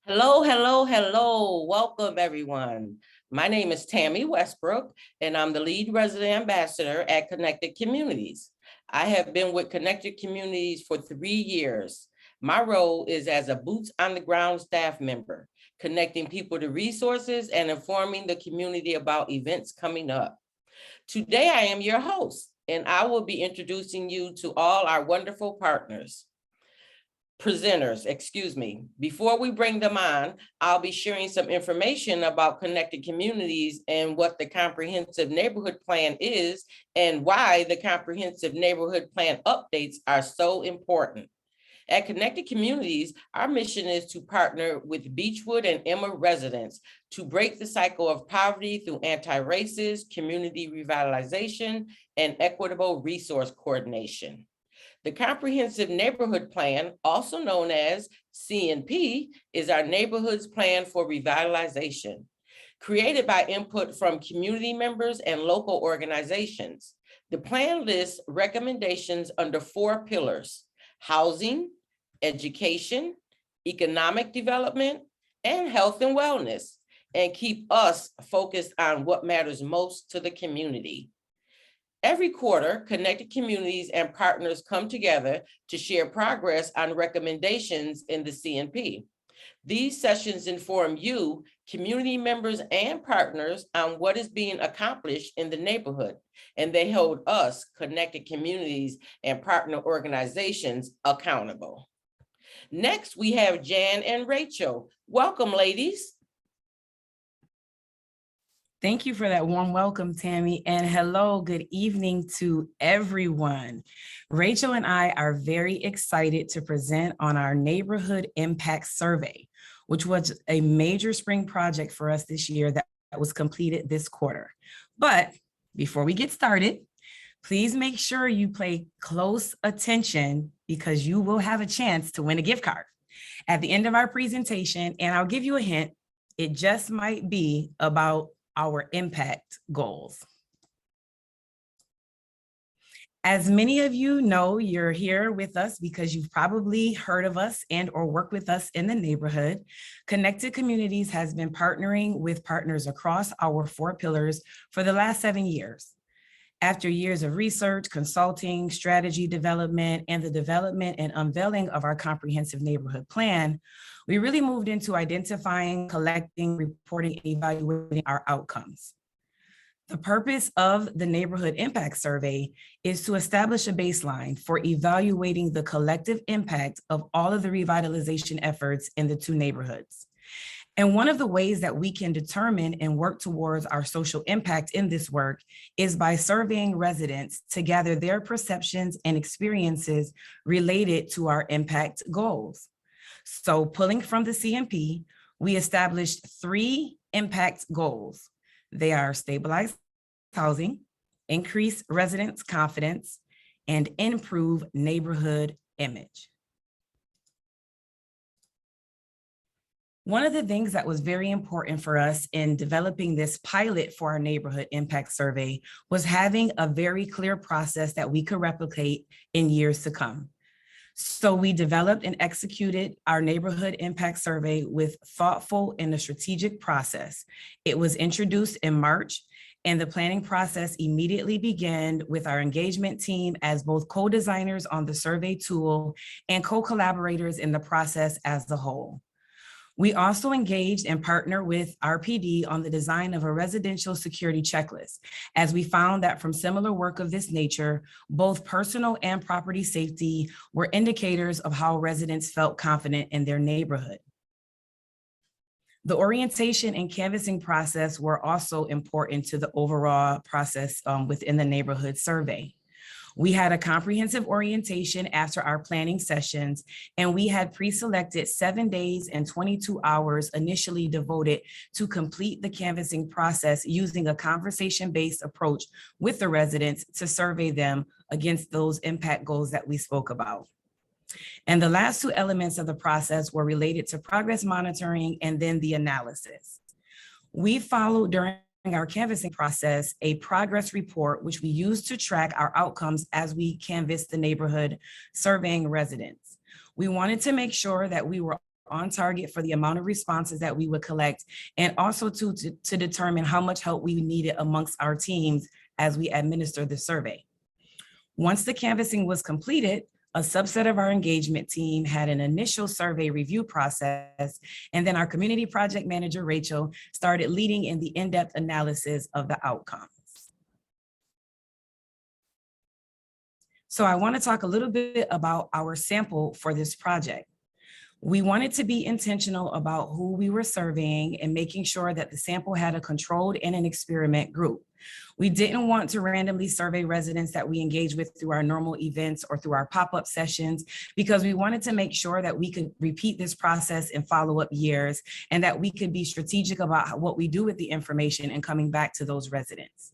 Hello, hello, hello. Welcome, everyone. My name is Tammy Westbrook, and I'm the lead resident ambassador at Connected Communities. I have been with Connected Communities for 3 years. My role is as a boots on the ground staff member, connecting people to resources and informing the community about events coming up. Today, I am your host, and I will be introducing you to all our wonderful presenters. Before we bring them on, I'll be sharing some information about Connected Communities and what the Comprehensive Neighborhood Plan is and why the Comprehensive Neighborhood Plan updates are so important. At Connected Communities, our mission is to partner with Beechwood and Emma residents to break the cycle of poverty through anti-racist, community revitalization, and equitable resource coordination. The Comprehensive Neighborhood Plan, also known as CNP, is our neighborhood's plan for revitalization. Created by input from community members and local organizations, the plan lists recommendations under 4 pillars: housing, education, economic development, and health and wellness, and keep us focused on what matters most to the community. Every quarter, Connected Communities and partners come together to share progress on recommendations in the CNP. These sessions inform you, community members and partners, on what is being accomplished in the neighborhood, and they hold us, Connected Communities and partner organizations, accountable. Next, we have Jan and Rachel. Welcome, ladies. Thank you for that warm welcome, Tammy, and hello, good evening to everyone. Rachel and I are very excited to present on our Neighborhood Impact Survey, which was a major spring project for us this year that was completed this quarter. But before we get started, please make sure you pay close attention because you will have a chance to win a gift card at the end of our presentation. And I'll give you a hint, it just might be about our impact goals. As many of you know, you're here with us because you've probably heard of us and or worked with us in the neighborhood. Connected Communities has been partnering with partners across our 4 pillars for the last 7 years. After years of research, consulting, strategy development, and the development and unveiling of our comprehensive neighborhood plan, we really moved into identifying, collecting, reporting, and evaluating our outcomes. The purpose of the Neighborhood Impact Survey is to establish a baseline for evaluating the collective impact of all of the revitalization efforts in the 2 neighborhoods. And one of the ways that we can determine and work towards our social impact in this work is by surveying residents to gather their perceptions and experiences related to our impact goals. So pulling from the CNP, we established 3 impact goals. They are stabilize housing, increase residents' confidence, and improve neighborhood image. One of the things that was very important for us in developing this pilot for our neighborhood impact survey was having a very clear process that we could replicate in years to come. So we developed and executed our neighborhood impact survey with thoughtful and a strategic process. It was introduced in March, and the planning process immediately began with our engagement team as both co-designers on the survey tool and co-collaborators in the process as a whole. We also engaged and partnered with RPD on the design of a residential security checklist, as we found that from similar work of this nature, both personal and property safety were indicators of how residents felt confident in their neighborhood. The orientation and canvassing process were also important to the overall process within the neighborhood survey. We had a comprehensive orientation after our planning sessions, and we had pre-selected 7 days and 22 hours initially devoted to complete the canvassing process using a conversation-based approach with the residents to survey them against those impact goals that we spoke about. And the last 2 elements of the process were related to progress monitoring and then the analysis. We followed during our canvassing process a progress report, which we used to track our outcomes as we canvassed the neighborhood, surveying residents. We wanted to make sure that we were on target for the amount of responses that we would collect, and also to determine how much help we needed amongst our teams as we administered the survey. Once the canvassing was completed, a subset of our engagement team had an initial survey review process, and then our community project manager, Rachel, started leading in the in-depth analysis of the outcomes. So I want to talk a little bit about our sample for this project. We wanted to be intentional about who we were surveying and making sure that the sample had a controlled and an experiment group. We didn't want to randomly survey residents that we engage with through our normal events or through our pop-up sessions, because we wanted to make sure that we could repeat this process in follow-up years and that we could be strategic about what we do with the information and coming back to those residents.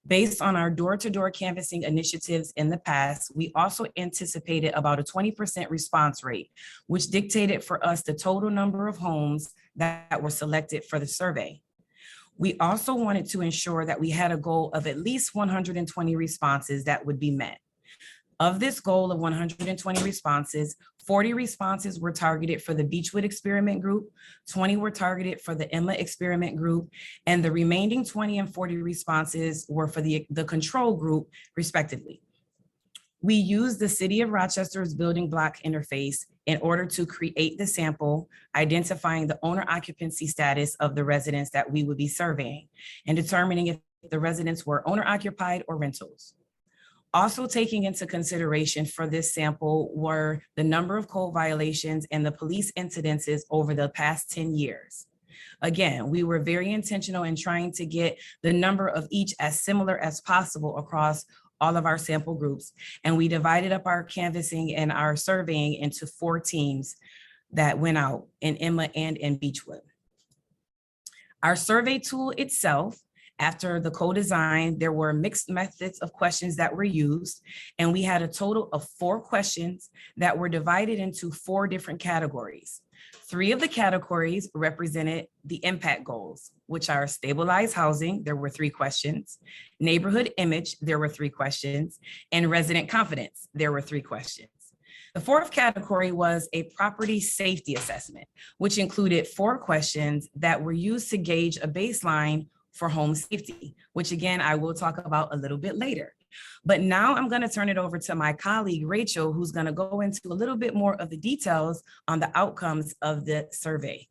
Based on our door-to-door canvassing initiatives in the past, we also anticipated about a 20% response rate, which dictated for us the total number of homes that were selected for the survey. We also wanted to ensure that we had a goal of at least 120 responses that would be met. Of this goal of 120 responses, 40 responses were targeted for the Beechwood experiment group, 20 were targeted for the Emma experiment group, and the remaining 20 and 40 responses were for the control group, respectively. We used the City of Rochester's building block interface in order to create the sample, identifying the owner occupancy status of the residents that we would be surveying and determining if the residents were owner occupied or rentals. Also taking into consideration for this sample were the number of code violations and the police incidences over the past 10 years. Again, we were very intentional in trying to get the number of each as similar as possible across all of our sample groups. And we divided up our canvassing and our surveying into 4 teams that went out in Emma and in Beechwood. Our survey tool itself, after the co-design, there were mixed methods of questions that were used, and we had a total of 4 questions that were divided into 4 different categories. 3 of the categories represented the impact goals, which are stabilized housing, there were 3 questions, neighborhood image, there were 3 questions, and resident confidence, there were 3 questions. The 4th category was a property safety assessment, which included 4 questions that were used to gauge a baseline for home safety, which again, I will talk about a little bit later. But now I'm going to turn it over to my colleague, Rachel, who's going to go into a little bit more of the details on the outcomes of the survey.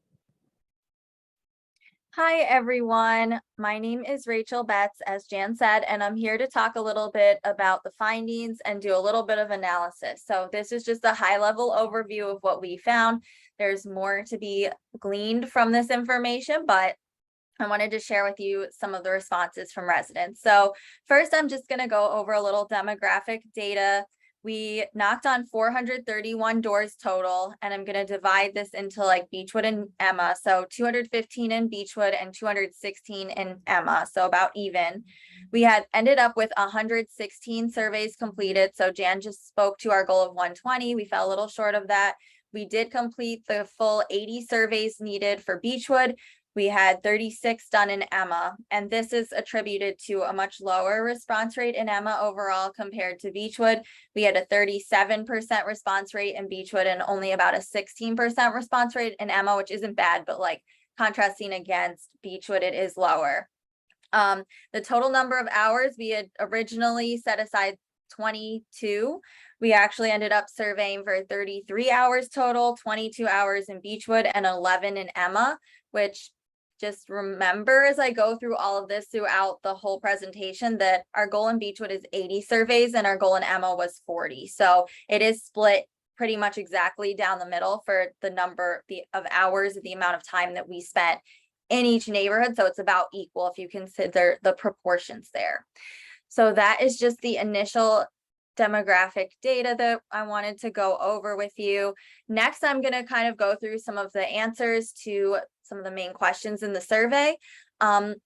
Hi, everyone. My name is Rachel Betts, as Jan said, and I'm here to talk a little bit about the findings and do a little bit of analysis. So this is just a high-level overview of what we found. There's more to be gleaned from this information, but I wanted to share with you some of the responses from residents. So first, I'm just going to go over a little demographic data. We knocked on 431 doors total, and I'm gonna divide this into like Beechwood and Emma. So 215 in Beechwood and 216 in Emma, so about even. We had ended up with 116 surveys completed. So Jan just spoke to our goal of 120. We fell a little short of that. We did complete the full 80 surveys needed for Beechwood. We had 36 done in Emma, and this is attributed to a much lower response rate in Emma overall compared to Beechwood. We had a 37% response rate in Beechwood and only about a 16% response rate in Emma, which isn't bad, but like contrasting against Beechwood, it is lower. The total number of hours we had originally set aside 22. We actually ended up surveying for 33 hours total, 22 hours in Beechwood and 11 in Emma, which just remember as I go through all of this throughout the whole presentation that our goal in Beechwood is 80 surveys and our goal in Emma was 40. So it is split pretty much exactly down the middle for the number of hours, the amount of time that we spent in each neighborhood. So it's about equal if you consider the proportions there. So that is just the initial demographic data that I wanted to go over with you. Next, I'm going to kind of go through some of the answers to some of the main questions in the survey.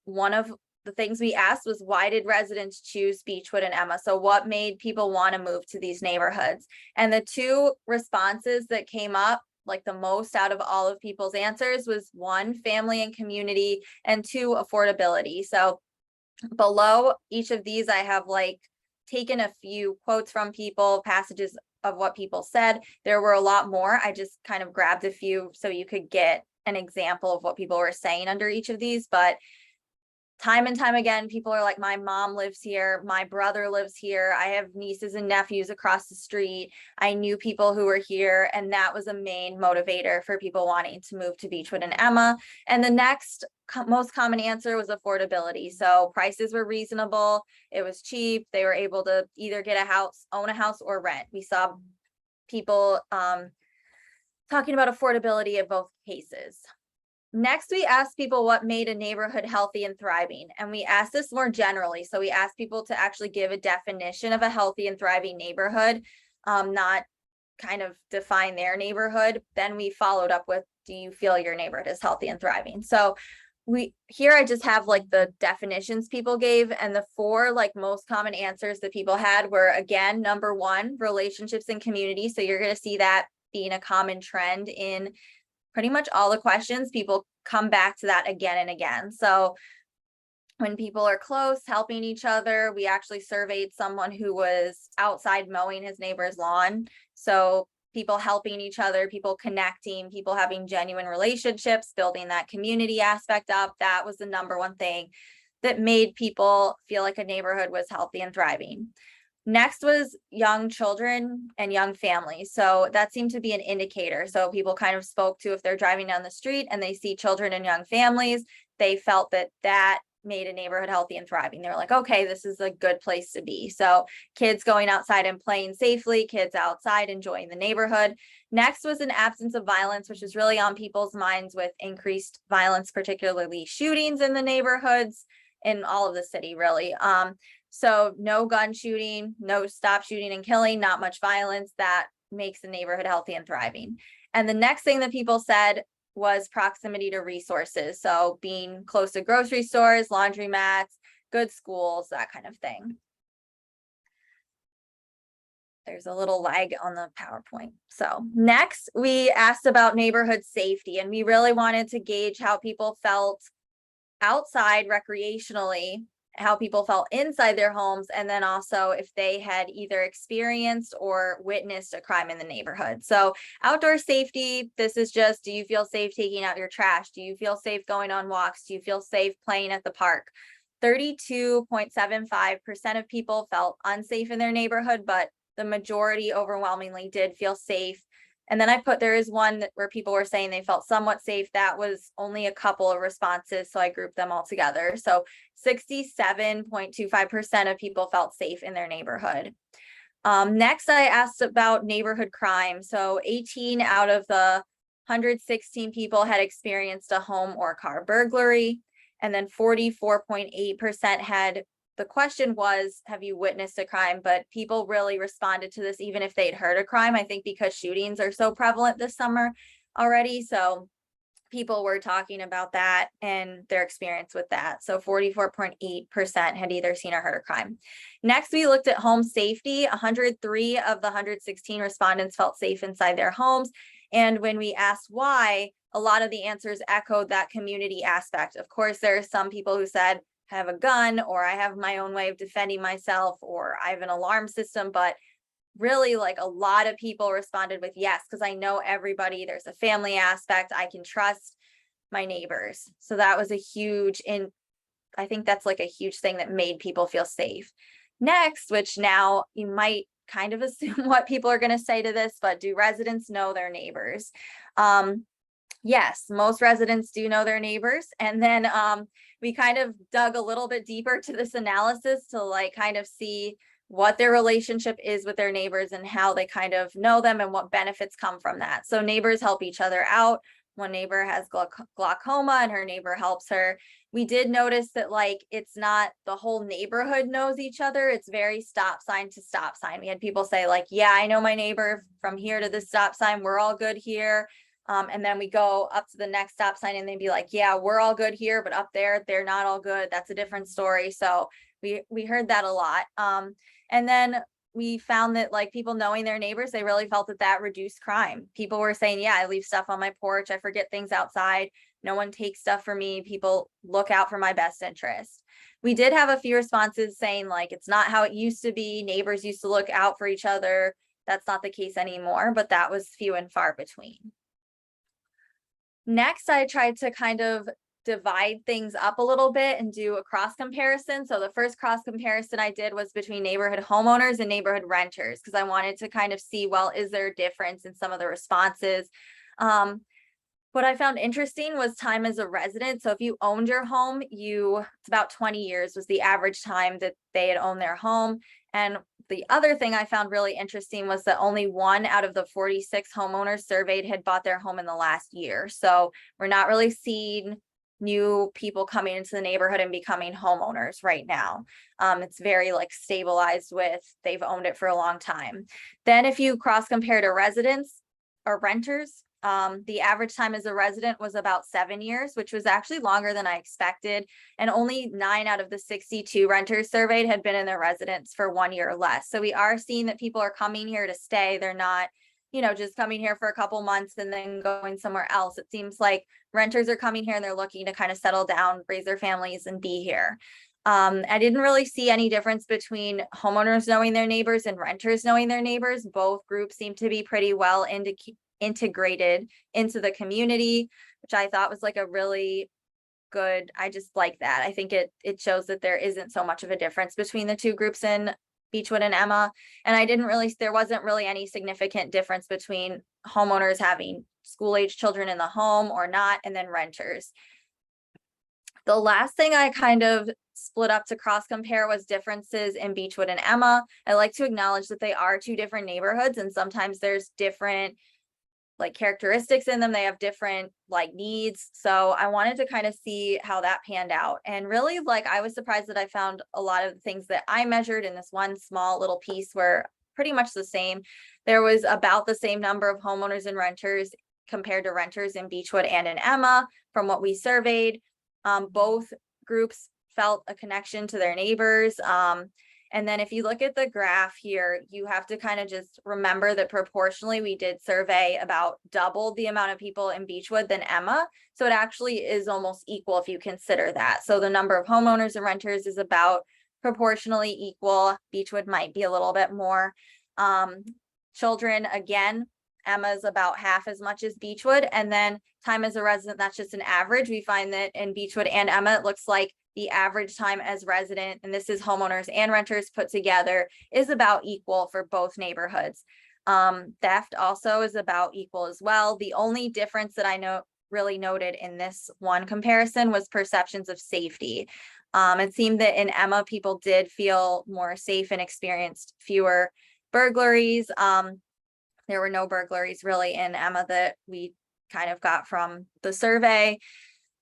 One of the things we asked was, why did residents choose Beechwood and Emma? So what made people want to move to these neighborhoods? And the two responses that came up like the most out of all of people's answers was 1, family and community, and 2, affordability. So below each of these, I have like taken a few quotes from people, passages of what people said. There were a lot more. I just kind of grabbed a few so you could get an example of what people were saying under each of these. But time and time again, people are like, my mom lives here, my brother lives here, I have nieces and nephews across the street, I knew people who were here, and that was a main motivator for people wanting to move to Beechwood and Emma. And the next most common answer was affordability. So prices were reasonable, it was cheap, they were able to either get a house, own a house, or rent. We saw people talking about affordability in both cases. Next, we asked people what made a neighborhood healthy and thriving. And we asked this more generally. So we asked people to actually give a definition of a healthy and thriving neighborhood, not kind of define their neighborhood. Then we followed up with, do you feel your neighborhood is healthy and thriving? So here I just have like the definitions people gave, and the 4 like most common answers that people had were, again, number 1, relationships and community. So you're going to see that being a common trend in pretty much all the questions. People come back to that again and again. So when people are close, helping each other, we actually surveyed someone who was outside mowing his neighbor's lawn. So people helping each other, people connecting, people having genuine relationships, building that community aspect up. That was the number 1 thing that made people feel like a neighborhood was healthy and thriving. Next was young children and young families. So that seemed to be an indicator. So people kind of spoke to, if they're driving down the street and they see children and young families, they felt that that made a neighborhood healthy and thriving. They're like, okay, this is a good place to be. So kids going outside and playing safely, kids outside enjoying the neighborhood. Next was an absence of violence, which is really on people's minds with increased violence, particularly shootings in the neighborhoods in all of the city, really. So no gun shooting, no stop shooting and killing, not much violence. That makes the neighborhood healthy and thriving. And the next thing that people said was proximity to resources. So being close to grocery stores, laundromats, good schools, that kind of thing. There's a little lag on the PowerPoint. So next, we asked about neighborhood safety, and we really wanted to gauge how people felt outside recreationally, how people felt inside their homes, and then also if they had either experienced or witnessed a crime in the neighborhood. So outdoor safety, this is just, do you feel safe taking out your trash? Do you feel safe going on walks? Do you feel safe playing at the park? 32.75% of people felt unsafe in their neighborhood, but the majority overwhelmingly did feel safe. And then I put, there is one where people were saying they felt somewhat safe. That was only a couple of responses, so I grouped them all together. So 67.25% of people felt safe in their neighborhood. Next, I asked about neighborhood crime. So 18 out of the 116 people had experienced a home or car burglary, and then 44.8% had the question was, have you witnessed a crime? But people really responded to this, even if they'd heard a crime, I think because shootings are so prevalent this summer already. So people were talking about that and their experience with that. So 44.8% had either seen or heard a crime. Next, we looked at home safety. 103 of the 116 respondents felt safe inside their homes. And when we asked why, a lot of the answers echoed that community aspect. Of course, there are some people who said, I have a gun, or I have my own way of defending myself, or I have an alarm system, but really like a lot of people responded with yes, because I know everybody, there's a family aspect, I can trust my neighbors. So that was a huge, I think that's like a huge thing that made people feel safe. Next, which now you might kind of assume what people are going to say to this, but do residents know their neighbors? Yes, most residents do know their neighbors. And then we kind of dug a little bit deeper to this analysis to like kind of see what their relationship is with their neighbors and how they kind of know them and what benefits come from that. So neighbors help each other out. One neighbor has glaucoma and her neighbor helps her. We did notice that like it's not the whole neighborhood knows each other. It's very stop sign to stop sign. We had people say like, yeah, I know my neighbor from here to this stop sign. We're all good here. And then we go up to the next stop sign and they'd be like, yeah, we're all good here, but up there, they're not all good. That's a different story. So we heard that a lot. And then we found that like people knowing their neighbors, they really felt that reduced crime. People were saying, yeah, I leave stuff on my porch. I forget things outside. No one takes stuff from me. People look out for my best interest. We did have a few responses saying like, it's not how it used to be. Neighbors used to look out for each other. That's not the case anymore, but that was few and far between. Next, I tried to kind of divide things up a little bit and do a cross comparison. So the first cross comparison I did was between neighborhood homeowners and neighborhood renters, because I wanted to kind of see, well, is there a difference in some of the responses? What I found interesting was time as a resident. So if you owned your home, it's about 20 years was the average time that they had owned their home. And the other thing I found really interesting was that only 1 out of the 46 homeowners surveyed had bought their home in the last year. So we're not really seeing new people coming into the neighborhood and becoming homeowners right now. It's very like stabilized with they've owned it for a long time. Then if you cross compare to residents or renters, the average time as a resident was about 7 years, which was actually longer than I expected. And only 9 out of the 62 renters surveyed had been in their residence for 1 year or less. So we are seeing that people are coming here to stay. They're not, just coming here for a couple months and then going somewhere else. It seems like renters are coming here and they're looking to kind of settle down, raise their families and be here. I didn't really see any difference between homeowners knowing their neighbors and renters knowing their neighbors. Both groups seem to be pretty well integrated into the community, which I thought was like a really good, I just like that. I think it shows that there isn't so much of a difference between the two groups in Beechwood and Emma. And there wasn't really any significant difference between homeowners having school-age children in the home or not, and then renters. The last thing I kind of split up to cross compare was differences in Beechwood and Emma. I like to acknowledge that they are two different neighborhoods, and sometimes there's different like characteristics in them. They have different like needs. So I wanted to kind of see how that panned out. And really, like, I was surprised that I found a lot of the things that I measured in this one small little piece were pretty much the same. There was about the same number of homeowners and renters compared to renters in Beechwood and in Emma from what we surveyed. Both groups felt a connection to their neighbors. And then if you look at the graph here, you have to kind of just remember that proportionally we did survey about double the amount of people in Beechwood than Emma. So it actually is almost equal if you consider that. So the number of homeowners and renters is about proportionally equal. Beechwood might be a little bit more. Children, again, Emma's about half as much as Beechwood. And then time as a resident, that's just an average. We find that in Beechwood and Emma, it looks like the average time as resident, and this is homeowners and renters put together, is about equal for both neighborhoods. Theft also is about equal as well. The only difference that I really noted in this one comparison was perceptions of safety. It seemed that in Emma, people did feel more safe and experienced fewer burglaries. There were no burglaries really in Emma that we kind of got from the survey.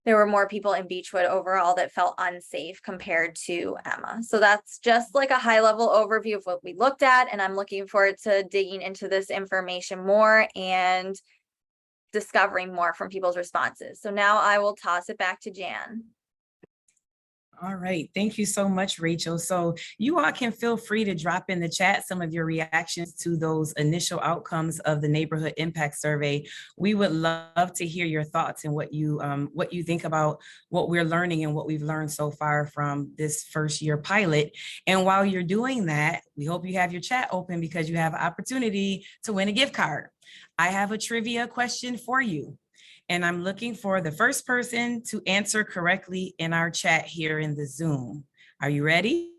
there were more people in Beechwood overall that felt unsafe compared to Emma. So that's just like a high level overview of what we looked at. And I'm looking forward to digging into this information more and discovering more from people's responses. So now I will toss it back to Jan. All right, thank you so much, Rachel. So you all can feel free to drop in the chat some of your reactions to those initial outcomes of the neighborhood impact survey. We would love to hear your thoughts and what you think about what we're learning and what we've learned so far from this first year pilot. And while you're doing that, we hope you have your chat open because you have an opportunity to win a gift card. I have a trivia question for you. And I'm looking for the first person to answer correctly in our chat here in the Zoom. Are you ready?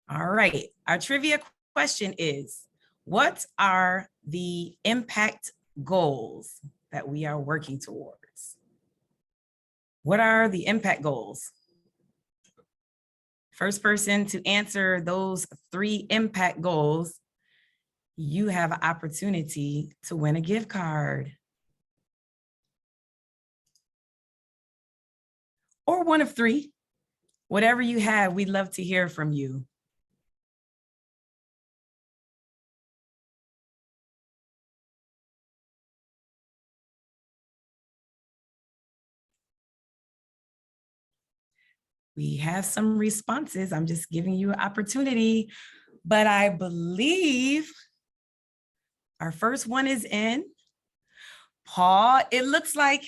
All right, our trivia question is, what are the impact goals that we are working towards? What are the impact goals? First person to answer those 3 impact goals, you have an opportunity to win a gift card. Or one of 3, whatever you have, we'd love to hear from you. We have some responses. I'm just giving you an opportunity, but I believe our first one is in. Paul, it looks like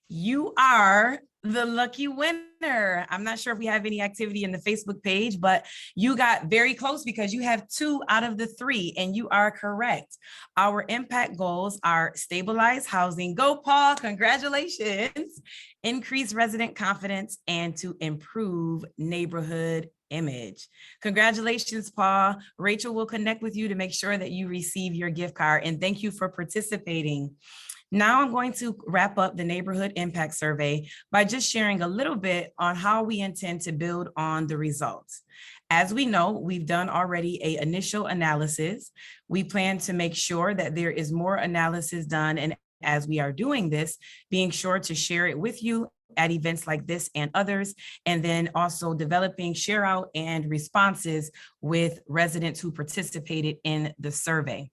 you are the lucky winner. I'm not sure if we have any activity in the Facebook page, but you got very close because you have 2 out of the 3 and you are correct. Our impact goals are stabilize housing. Go, Paul, congratulations. Increase resident confidence and to improve neighborhood image. Congratulations, Paul. Rachel will connect with you to make sure that you receive your gift card, and thank you for participating. Now I'm going to wrap up the neighborhood impact survey by just sharing a little bit on how we intend to build on the results. As we know, we've done already an initial analysis. We plan to make sure that there is more analysis done, and as we are doing this, being sure to share it with you at events like this and others, and then also developing share out and responses with residents who participated in the survey.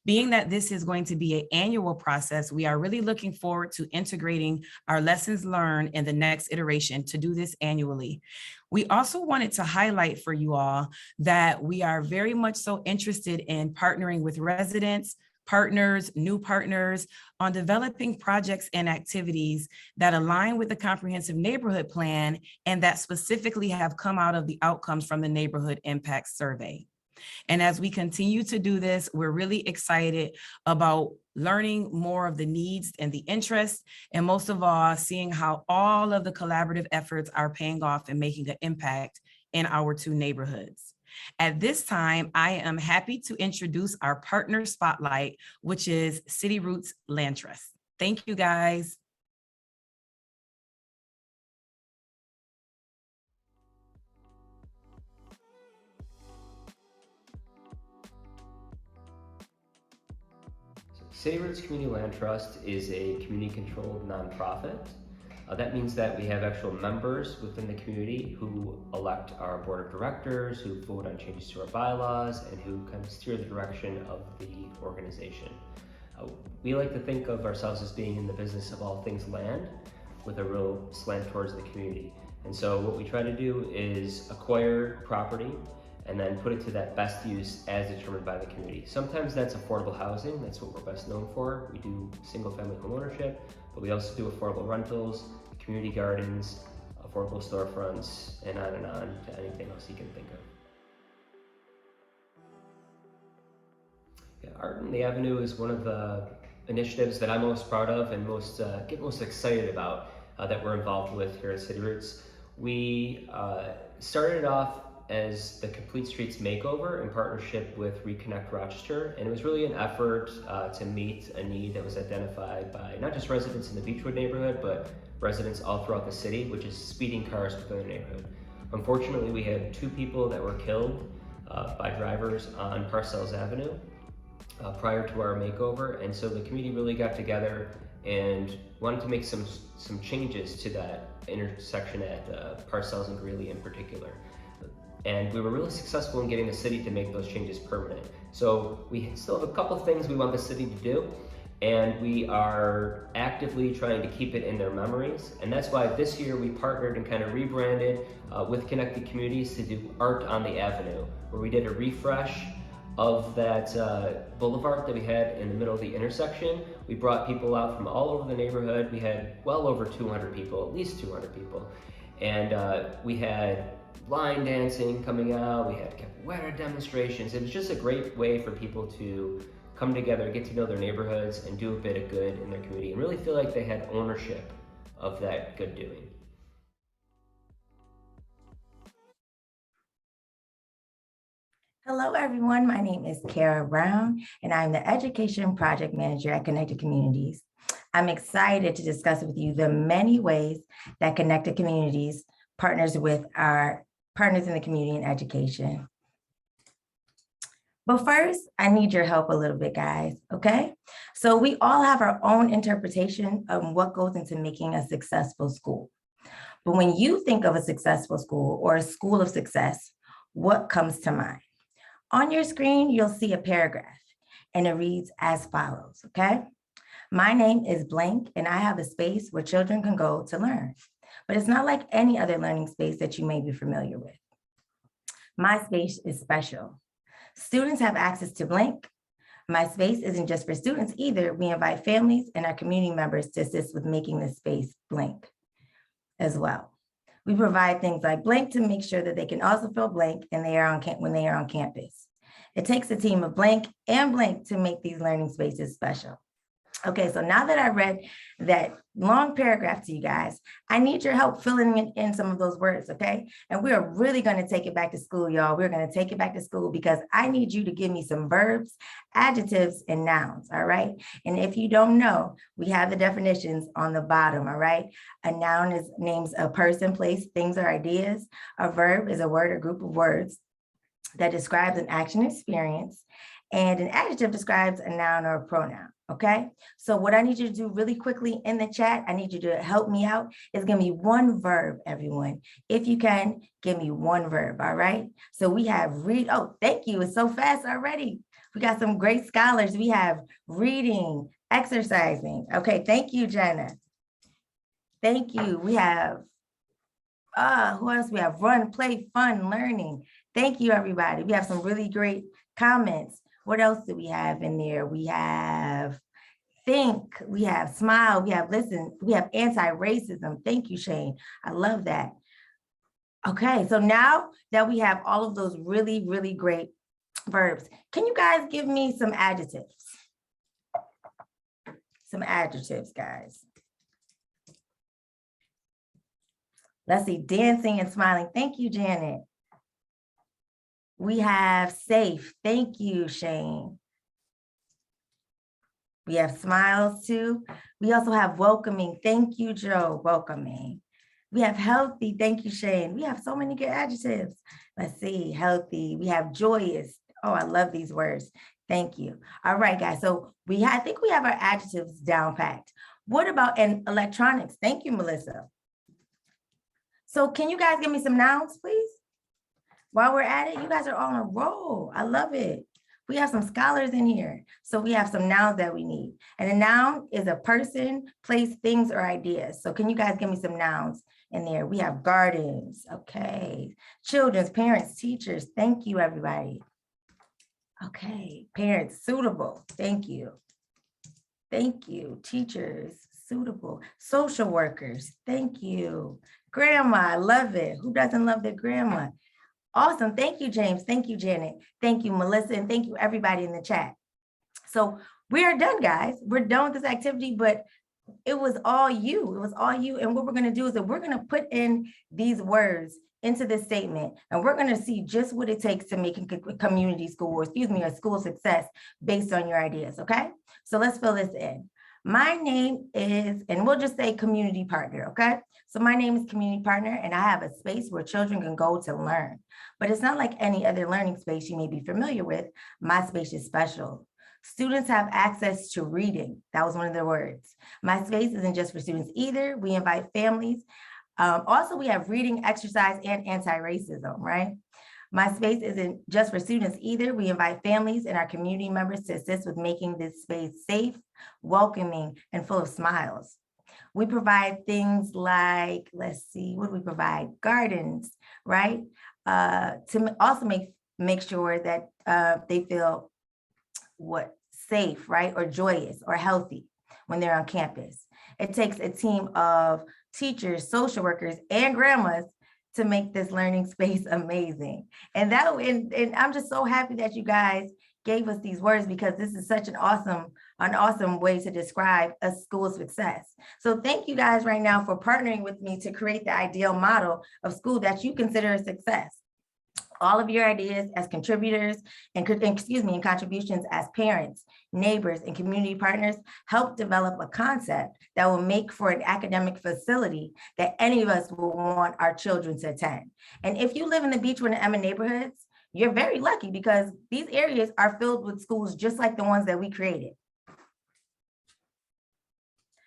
Being that this is going to be an annual process, we are really looking forward to integrating our lessons learned in the next iteration to do this annually. We also wanted to highlight for you all that we are very much so interested in partnering with residents, partners, new partners on developing projects and activities that align with the comprehensive neighborhood plan and that specifically have come out of the outcomes from the neighborhood impact survey. And as we continue to do this, we're really excited about learning more of the needs and the interests, and most of all, seeing how all of the collaborative efforts are paying off and making an impact in our 2 neighborhoods. At this time, I am happy to introduce our partner spotlight, which is City Roots Land Trust. Thank you, guys. City Roots Community Land Trust is a community-controlled nonprofit. That means that we have actual members within the community who elect our board of directors, who vote on changes to our bylaws, and who kind of steer the direction of the organization. We like to think of ourselves as being in the business of all things land, with a real slant towards the community. And so what we try to do is acquire property and then put it to that best use as determined by the community. Sometimes that's affordable housing, that's what we're best known for. We do single family home ownership, but we also do affordable rentals, community gardens, affordable storefronts, and on to anything else you can think of. Yeah, Art in the Avenue is one of the initiatives that I'm most proud of and get most excited about that we're involved with here at City Roots. We started off as the Complete Streets Makeover in partnership with Reconnect Rochester, and it was really an effort to meet a need that was identified by not just residents in the Beechwood neighborhood, but residents all throughout the city, which is speeding cars within the neighborhood. Unfortunately, we had 2 people that were killed by drivers on Parcells Avenue prior to our makeover, and so the community really got together and wanted to make some changes to that intersection at Parcells and Greeley in particular. And we were really successful in getting the city to make those changes permanent. So we still have a couple things we want the city to do, and we are actively trying to keep it in their memories. And that's why this year we partnered and kind of rebranded with Connected Communities to do Art on the Avenue, where we did a refresh of that boulevard that we had in the middle of the intersection. We brought people out from all over the neighborhood. We had well over 200 people, at least 200 people. And we had line dancing coming out, we had capoeira demonstrations. It was just a great way for people to come together, get to know their neighborhoods, and do a bit of good in their community, and really feel like they had ownership of that good doing. Hello, everyone. My name is Kara Brown, and I'm the Education Project Manager at Connected Communities. I'm excited to discuss with you the many ways that Connected Communities partners with our partners in the community in education. But first, I need your help a little bit, guys, okay? So we all have our own interpretation of what goes into making a successful school. But when you think of a successful school or a school of success, what comes to mind? On your screen, you'll see a paragraph, and it reads as follows, okay? My name is blank, and I have a space where children can go to learn. But it's not like any other learning space that you may be familiar with. My space is special. Students have access to blank. My space isn't just for students either. We invite families and our community members to assist with making this space blank as well. We provide things like blank to make sure that they can also fill blank when they are on campus. It takes a team of blank and blank to make these learning spaces special. Okay, so now that I read that long paragraph to you guys, I need your help filling in some of those words, okay? And we are really gonna take it back to school, y'all. We're gonna take it back to school because I need you to give me some verbs, adjectives, and nouns, all right? And if you don't know, we have the definitions on the bottom, all right? A noun names a person, place, things, or ideas. A verb is a word or group of words that describes an action experience. And an adjective describes a noun or a pronoun, okay? So what I need you to do really quickly in the chat, I need you to help me out. It's gonna be one verb, everyone. If you can, give me one verb, all right? So we have read, oh, thank you, it's so fast already. We got some great scholars. We have reading, exercising. Okay, thank you, Jenna. Thank you, we have, who else? We have run, play, fun, learning. Thank you, everybody. We have some really great comments. What else do we have in there? We have think, we have smile, we have listen, we have anti-racism. Thank you, Shane. I love that. Okay, so now that we have all of those really, really great verbs, can you guys give me some adjectives? Some adjectives, guys. Let's see, dancing and smiling. Thank you, Janet. We have safe. Thank you, Shane. We have smiles too. We also have welcoming. Thank you, Joe. Welcoming. We have healthy. Thank you, Shane. We have so many good adjectives. Let's see, healthy. We have joyous. Oh, I love these words. Thank you. All right, guys. So I think we have our adjectives down packed. What about in electronics? Thank you, Melissa. So can you guys give me some nouns, please? While we're at it, you guys are on a roll. I love it. We have some scholars in here. So we have some nouns that we need. And a noun is a person, place, things, or ideas. So can you guys give me some nouns in there? We have gardens. Okay. Children's, parents, teachers. Thank you, everybody. Okay. Parents, suitable. Thank you. Thank you. Teachers, suitable. Social workers. Thank you. Grandma, I love it. Who doesn't love their grandma? Awesome. Thank you, James. Thank you, Janet. Thank you, Melissa. And thank you, everybody in the chat. So we are done, guys. We're done with this activity, but it was all you. It was all you. And what we're going to do is that we're going to put in these words into this statement, and we're going to see just what it takes to make a community school, or excuse me, a school success based on your ideas. Okay. So let's fill this in. My name is, and we'll just say community partner, okay? So my name is community partner, and I have a space where children can go to learn. But it's not like any other learning space you may be familiar with. My space is special. Students have access to reading. That was one of their words. My space isn't just for students either. We invite families. Also, we have reading, exercise, and anti-racism, right? My space isn't just for students either. We invite families and our community members to assist with making this space safe, welcoming, and full of smiles. We provide things like, let's see, what do we provide? Gardens, right? To also make sure that they feel safe, right? Or joyous or healthy when they're on campus. It takes a team of teachers, social workers, and grandmas to make this learning space amazing. And I'm just so happy that you guys gave us these words, because this is such an awesome way to describe a school's success. So thank you guys right now for partnering with me to create the ideal model of school that you consider a success. All of your ideas as contributors and contributions as parents, neighbors, and community partners help develop a concept that will make for an academic facility that any of us will want our children to attend. And if you live in the Beechwood and Emma neighborhoods, you're very lucky, because these areas are filled with schools just like the ones that we created.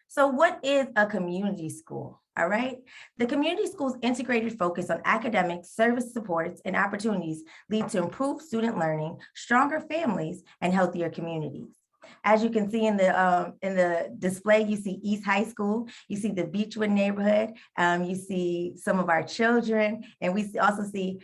So what is a community school? All right. The community school's integrated focus on academics, service supports, and opportunities lead to improved student learning, stronger families, and healthier communities. As you can see in the display, you see East High School, you see the Beechwood neighborhood, you see some of our children, and we also see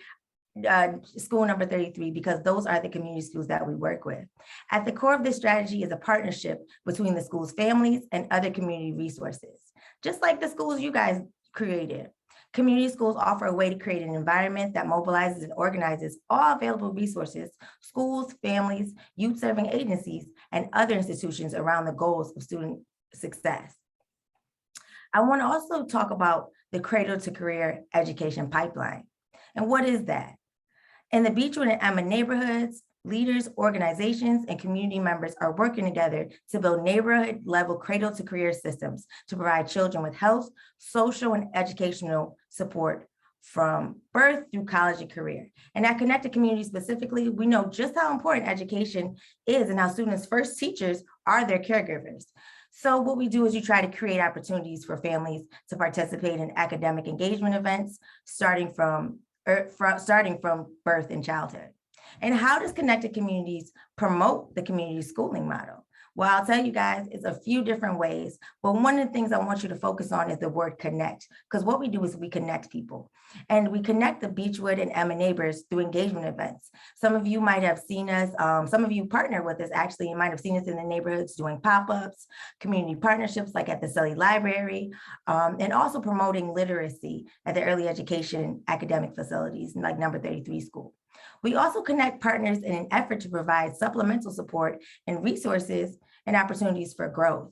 school number 33, because those are the community schools that we work with. At the core of this strategy is a partnership between the school's families and other community resources, just like the schools you guys created. Community schools offer a way to create an environment that mobilizes and organizes all available resources, schools, families, youth serving agencies, and other institutions around the goals of student success. I want to also talk about the cradle to career education pipeline. And what is that? In the Beechwood and Emma neighborhoods, leaders, organizations, and community members are working together to build neighborhood-level cradle-to-career systems to provide children with health, social, and educational support from birth through college and career. And at Connected Community specifically, we know just how important education is and how students' first teachers are their caregivers. So what we do is you try to create opportunities for families to participate in academic engagement events, starting from birth and childhood. And how does Connected Communities promote the community schooling model? Well, I'll tell you guys, it's a few different ways, but one of the things I want you to focus on is the word connect, because what we do is we connect people, and we connect the Beechwood and Emma neighbors through engagement events. Some of you might have seen us, some of you partner with us actually, you might have seen us in the neighborhoods doing pop-ups, community partnerships like at the Sully Library, and also promoting literacy at the early education academic facilities like number 33 school. We also connect partners in an effort to provide supplemental support and resources and opportunities for growth.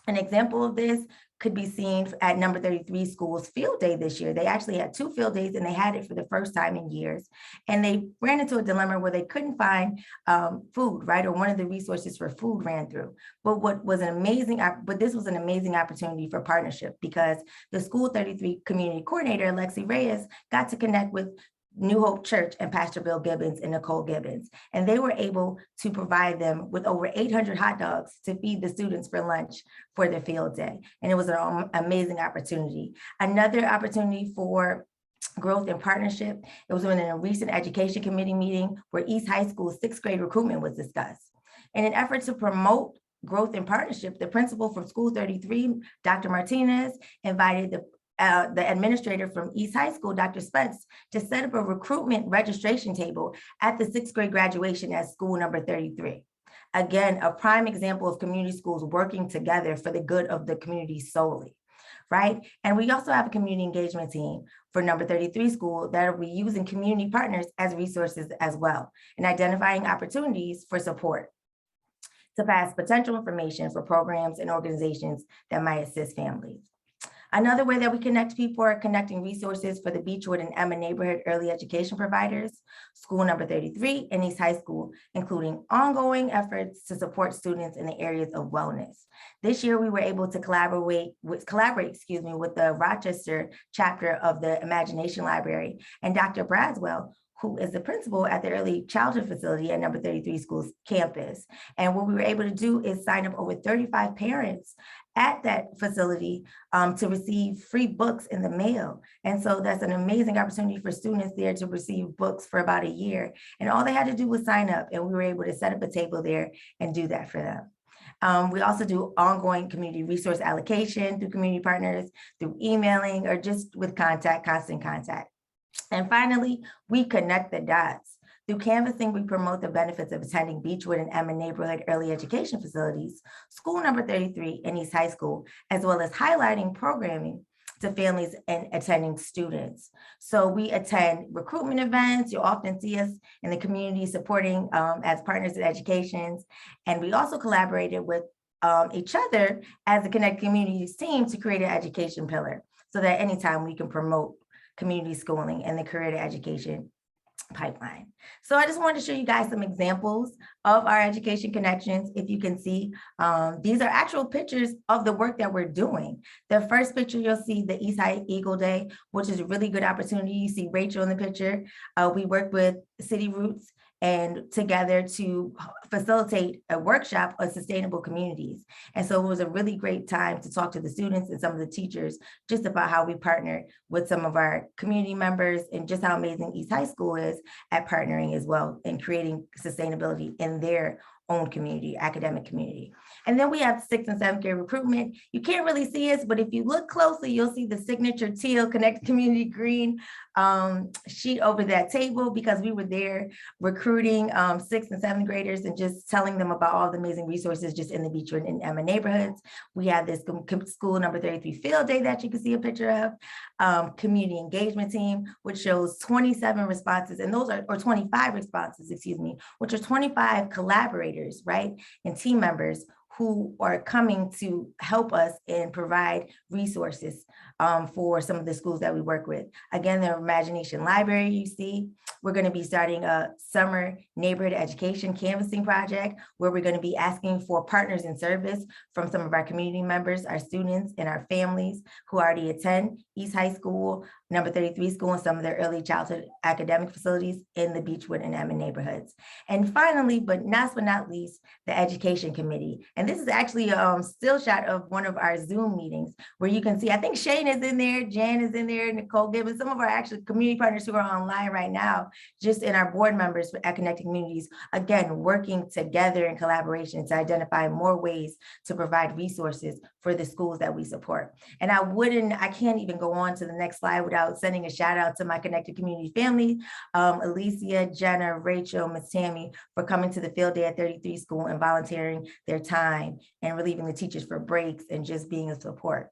An example of this could be seen at number 33 school's field day this year. They actually had 2 field days, and they had it for the first time in years. And they ran into a dilemma where they couldn't find food, right? Or one of the resources for food ran through. But this was an amazing opportunity for partnership, because the school 33 community coordinator, Alexi Reyes, got to connect with New Hope Church and Pastor Bill Gibbons and Nicole Gibbons. And they were able to provide them with over 800 hot dogs to feed the students for lunch for their field day. And it was an amazing opportunity. Another opportunity for growth and partnership, it was in a recent education committee meeting where East High School's 6th grade recruitment was discussed. In an effort to promote growth and partnership, the principal from School 33, Dr. Martinez, invited the administrator from East High School, Dr. Spence, to set up a recruitment registration table at the 6th grade graduation at school number 33. Again, a prime example of community schools working together for the good of the community solely, right? And we also have a community engagement team for number 33 school that are using community partners as resources as well, and identifying opportunities for support to pass potential information for programs and organizations that might assist families. Another way that we connect people are connecting resources for the Beechwood and Emma neighborhood early education providers, school number 33 and East High School, including ongoing efforts to support students in the areas of wellness. This year, we were able to collaborate with the Rochester chapter of the Imagination Library and Dr. Braswell, who is the principal at the early childhood facility at number 33 school's campus. And what we were able to do is sign up over 35 parents at that facility to receive free books in the mail. And so that's an amazing opportunity for students there to receive books for about a year. And all they had to do was sign up, and we were able to set up a table there and do that for them. We also do ongoing community resource allocation through community partners, through emailing, or just with constant contact. And finally, we connect the dots. Through canvassing, we promote the benefits of attending Beechwood and Emma neighborhood early education facilities, school number 33 and East High School, as well as highlighting programming to families and attending students. So we attend recruitment events. You'll often see us in the community supporting as partners in education. And we also collaborated with each other as the Connect Communities team to create an education pillar so that anytime we can promote community schooling and the career to education pipeline. So I just wanted to show you guys some examples of our education connections. If you can see, these are actual pictures of the work that we're doing. The first picture, you'll see the East High Eagle Day, which is a really good opportunity. You see Rachel in the picture. We work with City Roots and together to facilitate a workshop on sustainable communities. And so it was a really great time to talk to the students and some of the teachers just about how we partnered with some of our community members and just how amazing East High School is at partnering as well and creating sustainability in their own community, academic community. And then we have 6th and 7th grade recruitment. You can't really see us, but if you look closely, you'll see the signature teal Connect Community Green sheet over that table, because we were there recruiting 6th and 7th graders and just telling them about all the amazing resources just in the Beechwood and Emma neighborhoods. We have this school number 33 field day that you can see a picture of, community engagement team, which shows 27 responses, and those are, or 25 responses, excuse me, which are 25 collaborators, right, and team members who are coming to help us and provide resources for some of the schools that we work with. Again, the Imagination Library, you see, we're going to be starting a summer neighborhood education canvassing project where we're going to be asking for partners in service from some of our community members, our students, and our families who already attend East High School, number 33 school, and some of their early childhood academic facilities in the Beechwood and Emma neighborhoods. And finally, but not least, the Education Committee. And this is actually a still shot of one of our Zoom meetings where you can see, I think Shane is in there, Jan is in there, Nicole Gibbons, some of our actual community partners who are online right now, just in our board members at Connected Communities, again, working together in collaboration to identify more ways to provide resources for the schools that we support. And I can't even go on to the next slide without sending a shout out to my Connected Community family, Alicia, Jenna, Rachel, Miss Tammy, for coming to the field day at 33 school and volunteering their time and relieving the teachers for breaks and just being a support.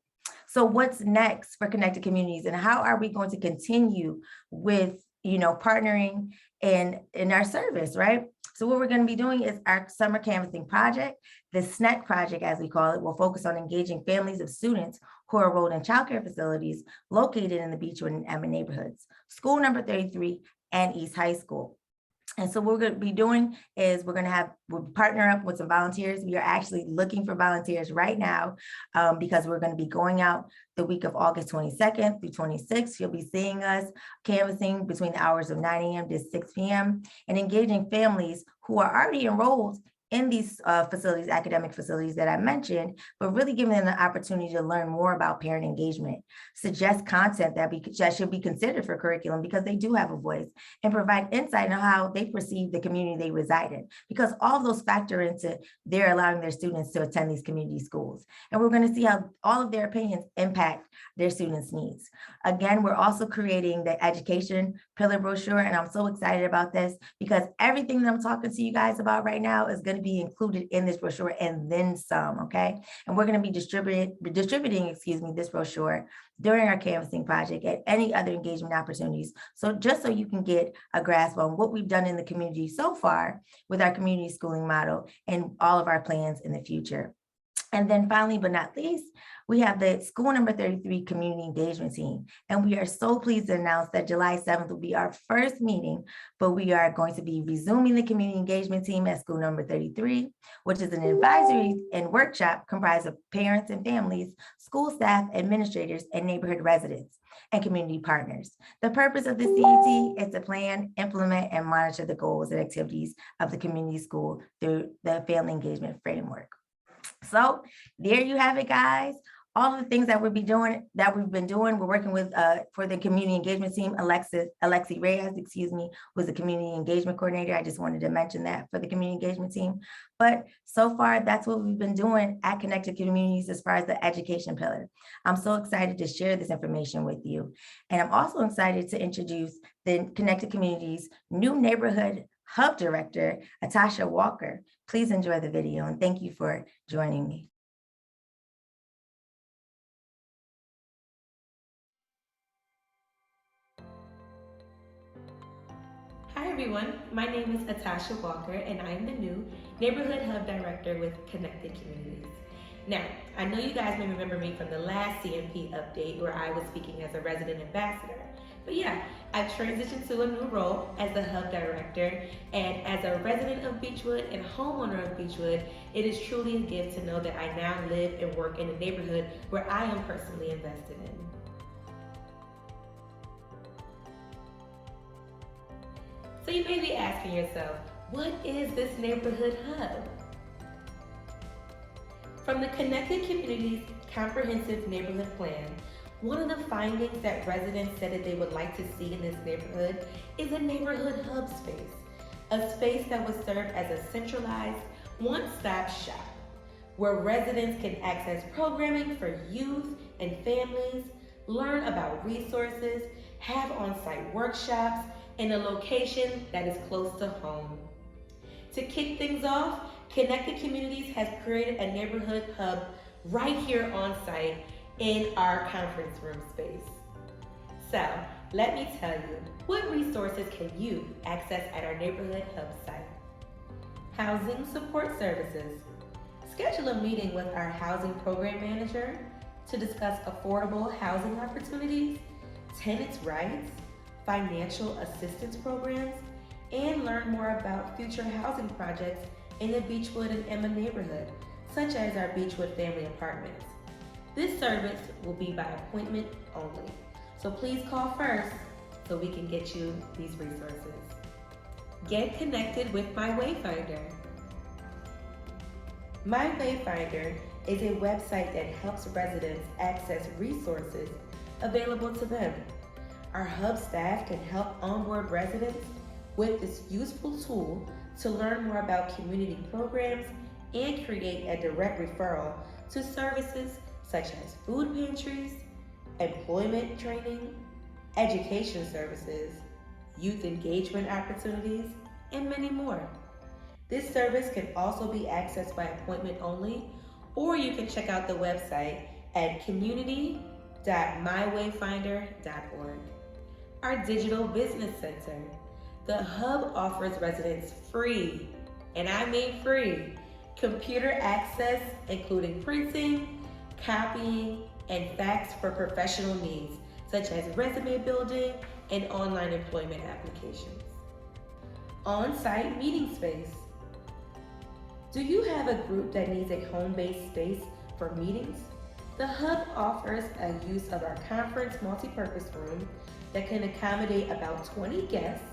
So what's next for Connected Communities, and how are we going to continue with, partnering in our service, right? So what we're going to be doing is our summer canvassing project. The SNET project, as we call it, will focus on engaging families of students who are enrolled in childcare facilities located in the Beechwood and Emma neighborhoods, school number 33 and East High School. And so what we're going to be doing is we'll partner up with some volunteers. We are actually looking for volunteers right now because we're going to be going out the week of August 22nd through 26th. You'll be seeing us canvassing between the hours of 9 a.m. to 6 p.m. and engaging families who are already enrolled in these facilities, academic facilities that I mentioned, but really giving them the opportunity to learn more about parent engagement, suggest content that should be considered for curriculum because they do have a voice, and provide insight on how they perceive the community they reside in, because all of those factor into their allowing their students to attend these community schools. And we're going to see how all of their opinions impact their students' needs. Again, we're also creating the education pillar brochure, and I'm so excited about this because everything that I'm talking to you guys about right now is going to be included in this brochure and then some, okay? And we're going to be distributing, this brochure during our canvassing project at any other engagement opportunities. So just so you can get a grasp on what we've done in the community so far with our community schooling model and all of our plans in the future. And then finally, but not least, we have the School Number 33 Community Engagement Team. And we are so pleased to announce that July 7th will be our first meeting, but we are going to be resuming the Community Engagement Team at School Number 33, which is an advisory and workshop comprised of parents and families, school staff, administrators, and neighborhood residents and community partners. The purpose of the CET is to plan, implement, and monitor the goals and activities of the community school through the Family Engagement Framework. So there you have it, guys. All of the things that we've been doing, we're working with for the community engagement team. Alexi Reyes, was the community engagement coordinator. I just wanted to mention that for the community engagement team. But so far, that's what we've been doing at Connected Communities as far as the education pillar. I'm so excited to share this information with you. And I'm also excited to introduce the Connected Communities new neighborhood hub director, Natasha Walker. Please enjoy the video and thank you for joining me. Hi everyone, my name is Natasha Walker and I am the new Neighborhood Hub Director with Connected Communities. Now, I know you guys may remember me from the last CMP update where I was speaking as a resident ambassador. But yeah, I've transitioned to a new role as the Hub Director, and as a resident of Beechwood and homeowner of Beechwood, it is truly a gift to know that I now live and work in a neighborhood where I am personally invested in. So you may be asking yourself, what is this neighborhood hub? From the Connected Communities Comprehensive Neighborhood Plan, one of the findings that residents said that they would like to see in this neighborhood is a neighborhood hub space, a space that would serve as a centralized one-stop shop where residents can access programming for youth and families, learn about resources, have on-site workshops, in a location that is close to home. To kick things off, Connected Communities has created a neighborhood hub right here on site in our conference room space. So let me tell you, what resources can you access at our neighborhood hub site? Housing support services. Schedule a meeting with our housing program manager to discuss affordable housing opportunities, tenants' rights, financial assistance programs, and learn more about future housing projects in the Beechwood and Emma neighborhood, such as our Beechwood family apartments. This service will be by appointment only, so please call first so we can get you these resources. Get connected with My Wayfinder. My Wayfinder is a website that helps residents access resources available to them. Our hub staff can help onboard residents with this useful tool to learn more about community programs and create a direct referral to services such as food pantries, employment training, education services, youth engagement opportunities, and many more. This service can also be accessed by appointment only, or you can check out the website at community.mywayfinder.org. Our Digital Business Center. The hub offers residents free, and I mean free, computer access, including printing, copying, and fax for professional needs, such as resume building and online employment applications. On-site meeting space. Do you have a group that needs a home-based space for meetings? The hub offers a use of our conference multipurpose room that can accommodate about 20 guests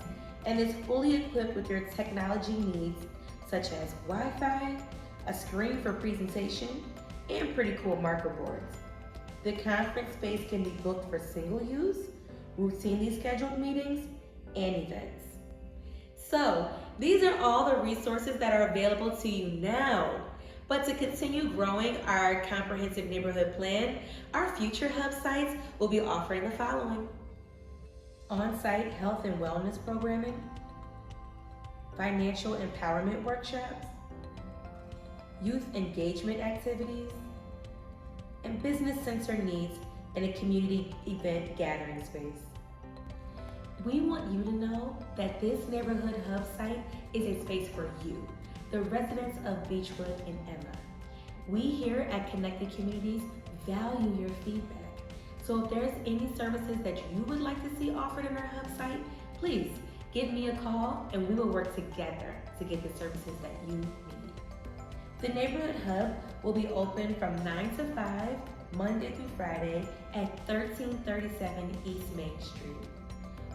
and is fully equipped with your technology needs, such as Wi-Fi, a screen for presentation, and pretty cool marker boards. The conference space can be booked for single use, routinely scheduled meetings, and events. So these are all the resources that are available to you now. But to continue growing our comprehensive neighborhood plan, our future hub sites will be offering the following: on-site health and wellness programming, financial empowerment workshops, youth engagement activities, and business center needs in a community event gathering space. We want you to know that this neighborhood hub site is a space for you, the residents of Beechwood and Emma. We here at Connected Communities value your feedback. So if there's any services that you would like to see offered in our hub site, please give me a call and we will work together to get the services that you need. The Neighborhood Hub will be open from 9 to 5, Monday through Friday at 1337 East Main Street.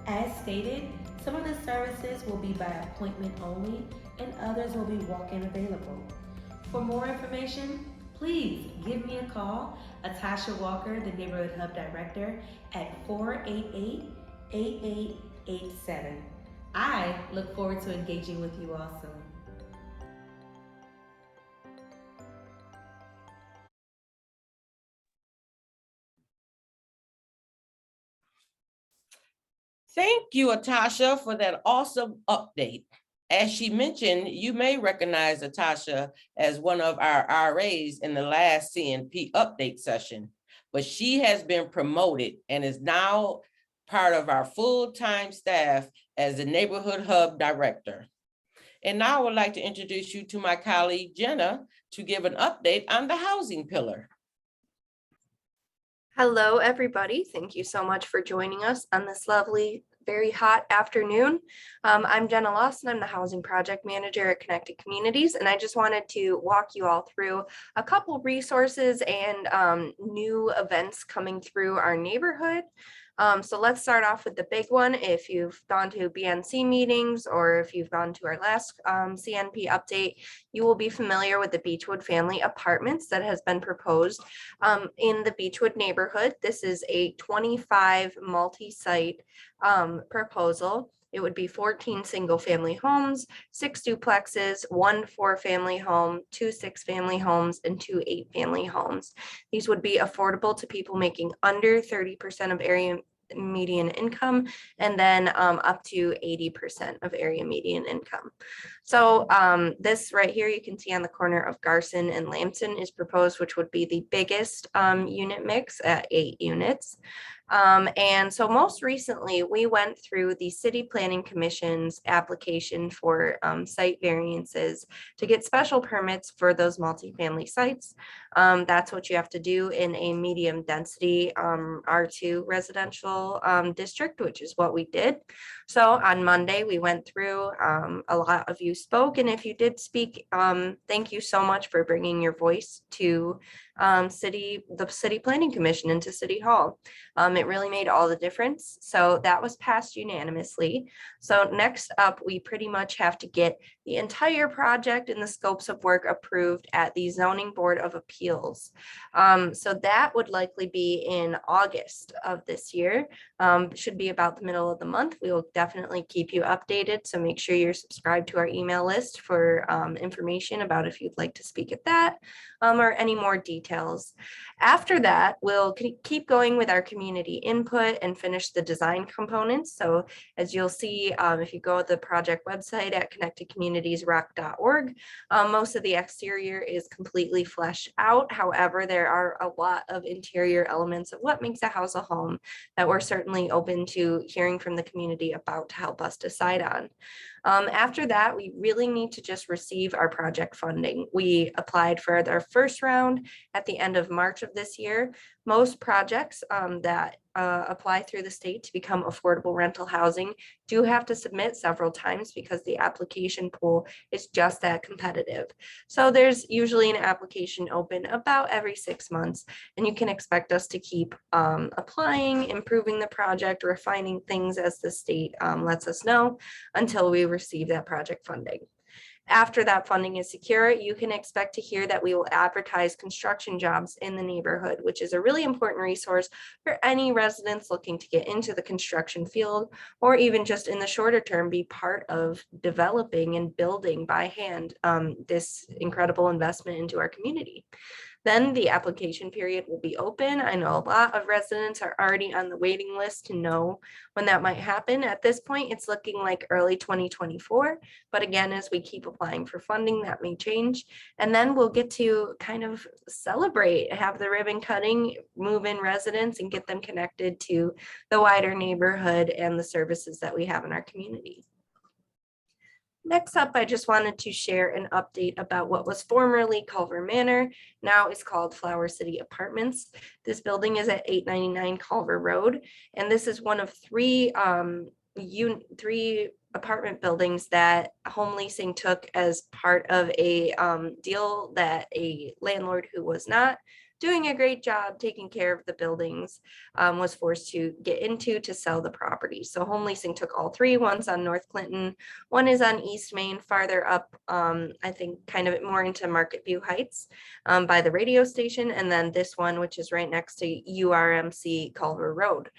As stated, some of the services will be by appointment only and others will be walk-in available. For more information, please give me a call, Atasha Walker, the Neighborhood Hub Director, at 488-8887. I look forward to engaging with you all soon. Thank you, Atasha, for that awesome update. As she mentioned, you may recognize Atasha as one of our RAs in the last CNP update session, but she has been promoted and is now part of our full-time staff as the Neighborhood Hub Director. And now I would like to introduce you to my colleague, Jenna, to give an update on the housing pillar. Hello, everybody. Thank you so much for joining us on this lovely, very hot afternoon. I'm Jenna Lawson. I'm the Housing Project Manager at Connected Communities, and I just wanted to walk you all through a couple resources and new events coming through our neighborhood. So let's start off with the big one. If you've gone to BNC meetings or if you've gone to our last CNP update, you will be familiar with the Beechwood family apartments that has been proposed in the Beechwood neighborhood. This is a 25 multi-site proposal. It would be 14 single-family homes, 6 duplexes, 1 4-family home, 2 6-family homes, and 2 8-family homes. These would be affordable to people making under 30% of area median income, and then up to 80% of area median income. So this right here, you can see on the corner of Garson and Lamson is proposed, which would be the biggest unit mix at 8 units. And so most recently, we went through the City Planning Commission's application for site variances to get special permits for those multifamily sites. That's what you have to do in a medium density R2 residential district, which is what we did. So on Monday, we went through, a lot of you spoke, and if you did speak, thank you so much for bringing your voice to the City Planning Commission into City Hall. It really made all the difference. So that was passed unanimously. So next up, we pretty much have to get the entire project and the scopes of work approved at the Zoning Board of Appeals. So that would likely be in August of this year. Should be about the middle of the month. We will definitely keep you updated. So make sure you're subscribed to our email list for information about if you'd like to speak at that or any more details. After that, we'll keep going with our community input and finish the design components. So as you'll see, if you go to the project website at connectedcommunitiesrock.org, most of the exterior is completely fleshed out. However, there are a lot of interior elements of what makes a house a home that we're certainly open to hearing from the community about to help us decide on. After that, we really need to just receive our project funding. We applied for our first round at the end of March of this year. Most projects that apply through the state to become affordable rental housing do have to submit several times because the application pool is just that competitive. So there's usually an application open about every 6 months, and you can expect us to keep applying, improving the project, refining things as the state lets us know until we receive that project funding. After that funding is secure, you can expect to hear that we will advertise construction jobs in the neighborhood, which is a really important resource for any residents looking to get into the construction field, or even just in the shorter term, be part of developing and building by hand this incredible investment into our community. Then the application period will be open. I know a lot of residents are already on the waiting list to know when that might happen. At this point, it's looking like early 2024. But again, as we keep applying for funding, that may change. And then we'll get to kind of celebrate, have the ribbon cutting, move in residents and get them connected to the wider neighborhood and the services that we have in our community. Next up, I just wanted to share an update about what was formerly Culver Manor, now is called Flower City Apartments. This building is at 899 Culver Road, and this is one of three apartment buildings that home leasing took as part of a deal that a landlord who was not doing a great job taking care of the buildings was forced to get into to sell the property. So home leasing took all three. One's on North Clinton, one is on East Main, farther up, I think kind of more into Market View Heights by the radio station. And then this one, which is right next to URMC Culver Road.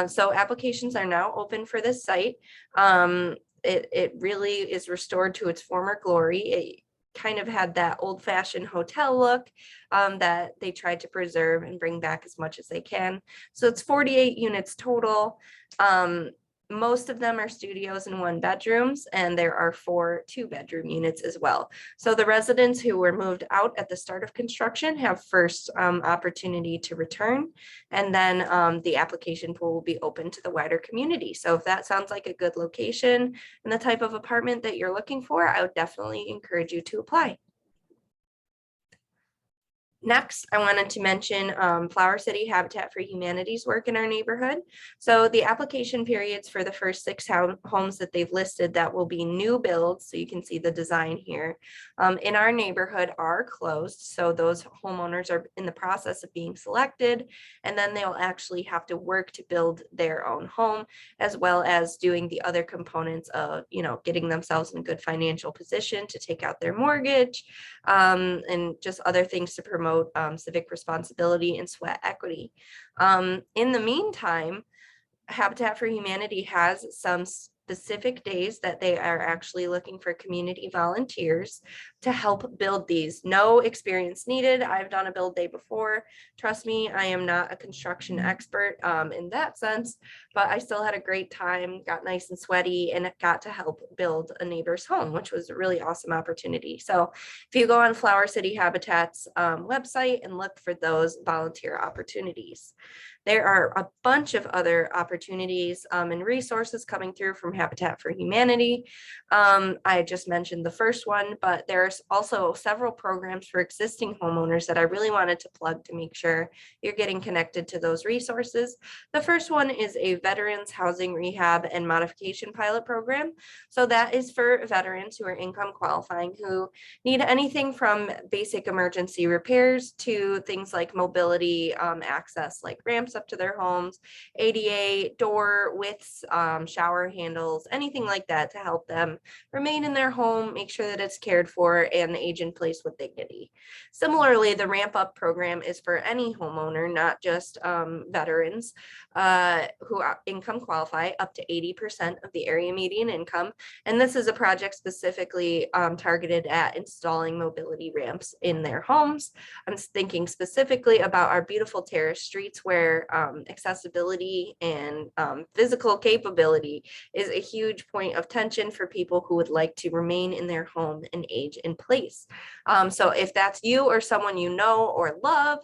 So applications are now open for this site. It really is restored to its former glory. It kind of had that old-fashioned hotel look that they tried to preserve and bring back as much as they can. So it's 48 units total. Most of them are studios and 1-bedrooms, and there are 4 2-bedroom units as well. So the residents who were moved out at the start of construction have first opportunity to return, and then the application pool will be open to the wider community. So if that sounds like a good location and the type of apartment that you're looking for, I would definitely encourage you to apply. Next, I wanted to mention Flower City Habitat for Humanity's work in our neighborhood. So the application periods for the first 6 homes that they've listed that will be new builds, so you can see the design here, in our neighborhood are closed. So those homeowners are in the process of being selected, and then they'll actually have to work to build their own home, as well as doing the other components of, getting themselves in a good financial position to take out their mortgage, and just other things to promote civic responsibility and sweat equity. In the meantime, Habitat for Humanity has some specific days that they are actually looking for community volunteers to help build these. No experience needed. I've done a build day before. Trust me, I am not a construction expert in that sense, but I still had a great time, got nice and sweaty, and got to help build a neighbor's home, which was a really awesome opportunity. So if you go on Flower City Habitat's website and look for those volunteer opportunities. There are a bunch of other opportunities and resources coming through from Habitat for Humanity. I just mentioned the first one, but there's also several programs for existing homeowners that I really wanted to plug to make sure you're getting connected to those resources. The first one is a Veterans Housing Rehab and Modification Pilot Program. So that is for veterans who are income qualifying, who need anything from basic emergency repairs to things like mobility access, like ramps up to their homes, ADA door widths, shower handles, anything like that to help them remain in their home, make sure that it's cared for, and age in place with dignity. Similarly, the ramp up program is for any homeowner, not just veterans who are income qualify up to 80% of the area median income. And this is a project specifically targeted at installing mobility ramps in their homes. I'm thinking specifically about our beautiful terrace streets where accessibility and physical capability is a huge point of tension for people who would like to remain in their home and age in place. So if that's you or someone you know or love,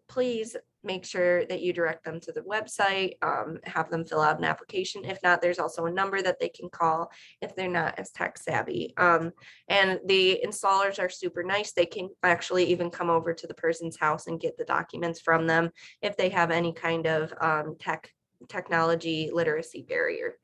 please make sure that you direct them to the website, have them fill out an application. If not, there's also a number that they can call if they're not as tech savvy. And the installers are super nice. They can actually even come over to the person's house and get the documents from them if they have any kind of technology literacy barrier.